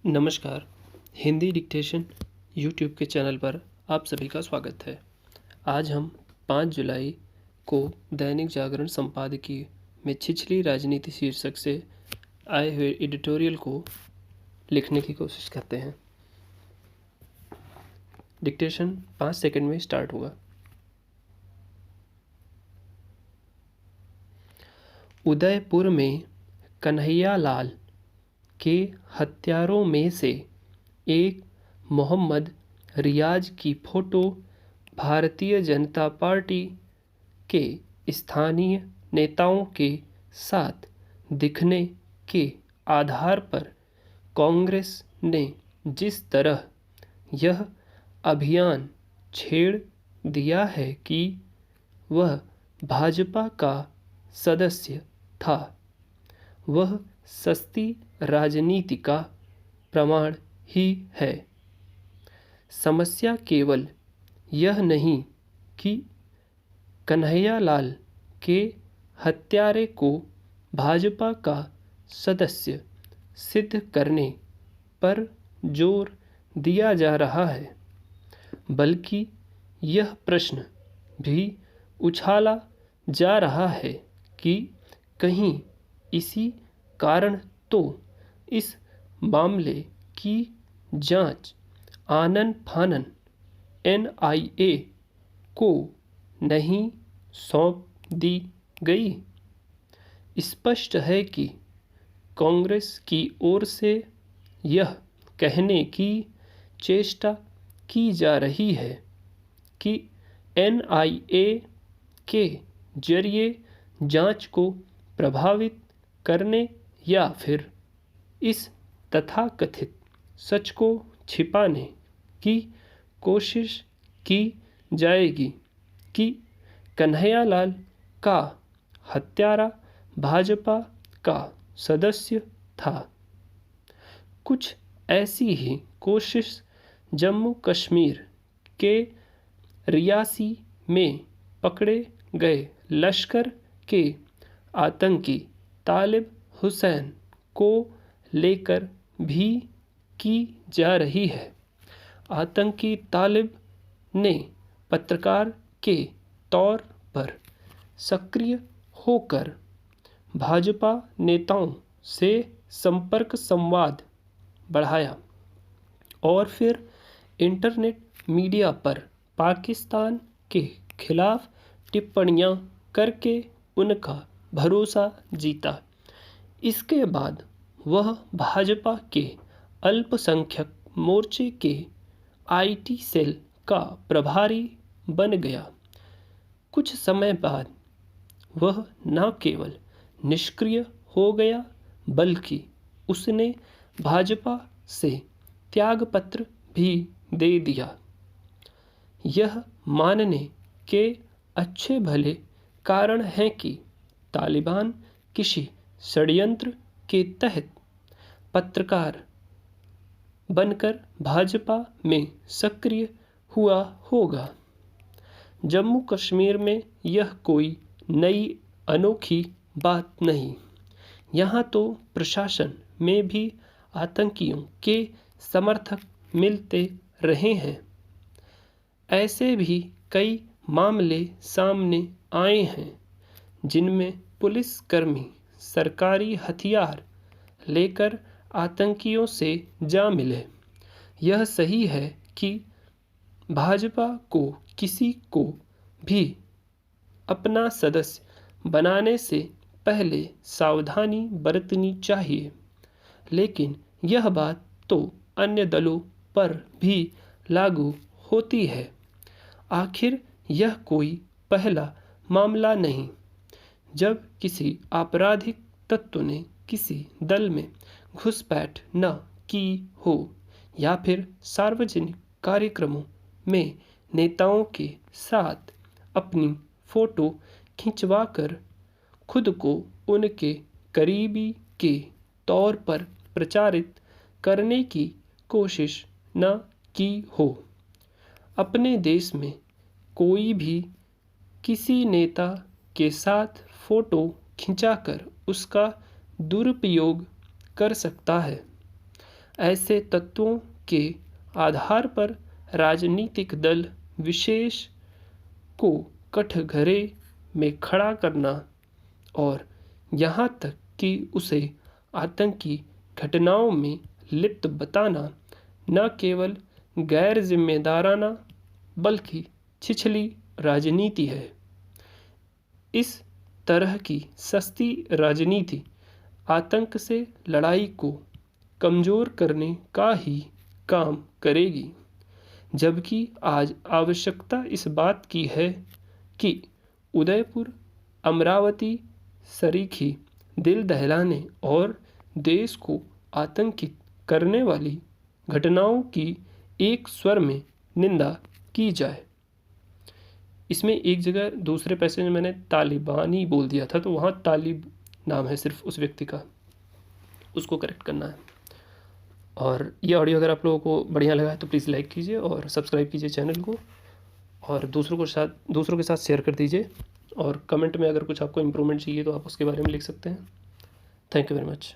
नमस्कार। Hindi dictation YouTube के channel पर आप सभी का स्वागत है। आज हम 5 जुलाई को दैनिक जागरण संपादकीय में छिछली राजनीति शीर्षक से आए हुए एडिटोरियल को लिखने की कोशिश करते हैं। डिक्टेशन 5 सेकंड में स्टार्ट होगा। उदयपुर में कन्हैयालाल के हत्यारों में से एक मोहम्मद रियाज की फोटो भारतीय जनता पार्टी के स्थानीय नेताओं के साथ दिखने के आधार पर कांग्रेस ने जिस तरह यह अभियान छेड़ दिया है कि वह भाजपा का सदस्य था, वह सस्ती राजनीति का प्रमाण ही है। समस्या केवल यह नहीं कि कन्हैयालाल के हत्यारे को भाजपा का सदस्य सिद्ध करने पर जोर दिया जा रहा है, बल्कि यह प्रश्न भी उछाला जा रहा है कि कहीं इसी कारण तो इस मामले की जांच आनन फानन NIA को नहीं सौंप दी गई। स्पष्ट है कि कांग्रेस की ओर से यह कहने की चेष्टा की जा रही है कि NIA के जरिए जांच को प्रभावित करने या फिर इस तथाकथित सच को छिपाने की कोशिश की जाएगी कि कन्हैयालाल का हत्यारा भाजपा का सदस्य था। कुछ ऐसी ही कोशिश जम्मू कश्मीर के रियासी में पकड़े गए लश्कर के आतंकी तालिब हुसैन को लेकर भी की जा रही है। आतंकी तालिब ने पत्रकार के तौर पर सक्रिय होकर भाजपा नेताओं से संपर्क संवाद बढ़ाया और फिर इंटरनेट मीडिया पर पाकिस्तान के खिलाफ टिप्पणियां करके उनका भरोसा जीता। इसके बाद वह भाजपा के अल्पसंख्यक मोर्चे के IT सेल का प्रभारी बन गया। कुछ समय बाद वह न केवल निष्क्रिय हो गया, बल्कि उसने भाजपा से त्यागपत्र भी दे दिया। यह मानने के अच्छे भले कारण हैं कि तालिबान किसी षड्यंत्र के तहत पत्रकार बनकर भाजपा में सक्रिय हुआ होगा। जम्मू कश्मीर में यह कोई नई अनोखी बात नहीं। यहाँ तो प्रशासन में भी आतंकियों के समर्थक मिलते रहे हैं। ऐसे भी कई मामले सामने आए हैं जिनमें पुलिसकर्मी सरकारी हथियार लेकर आतंकियों से जा मिले। यह सही है कि भाजपा को किसी को भी अपना सदस्य बनाने से पहले सावधानी बरतनी चाहिए, लेकिन यह बात तो अन्य दलों पर भी लागू होती है। आखिर यह कोई पहला मामला नहीं जब किसी आपराधिक तत्व ने किसी दल में घुसपैठ न की हो या फिर सार्वजनिक कार्यक्रमों में नेताओं के साथ अपनी फोटो खिंचवाकर खुद को उनके करीबी के तौर पर प्रचारित करने की कोशिश न की हो। अपने देश में कोई भी किसी नेता के साथ फोटो खिंचाकर उसका दुरुपयोग कर सकता है। ऐसे तत्वों के आधार पर राजनीतिक दल विशेष को कठघरे में खड़ा करना और यहाँ तक कि उसे आतंकी घटनाओं में लिप्त बताना न केवल गैर जिम्मेदाराना बल्कि छिछली राजनीति है। इस तरह की सस्ती राजनीति आतंक से लड़ाई को कमज़ोर करने का ही काम करेगी, जबकि आज आवश्यकता इस बात की है कि उदयपुर, अमरावती सरीखी दिल दहलाने और देश को आतंकित करने वाली घटनाओं की एक स्वर में निंदा की जाए। इसमें एक जगह दूसरे पैसेज में मैंने तालिबानी बोल दिया था, तो वहाँ तालिब नाम है सिर्फ उस व्यक्ति का, उसको करेक्ट करना है। और ये ऑडियो अगर आप लोगों को बढ़िया लगा है तो प्लीज़ लाइक कीजिए और सब्सक्राइब कीजिए चैनल को, और दूसरों के साथ शेयर कर दीजिए। और कमेंट में अगर कुछ आपको इम्प्रूवमेंट चाहिए तो आप उसके बारे में लिख सकते हैं। Thank you very much.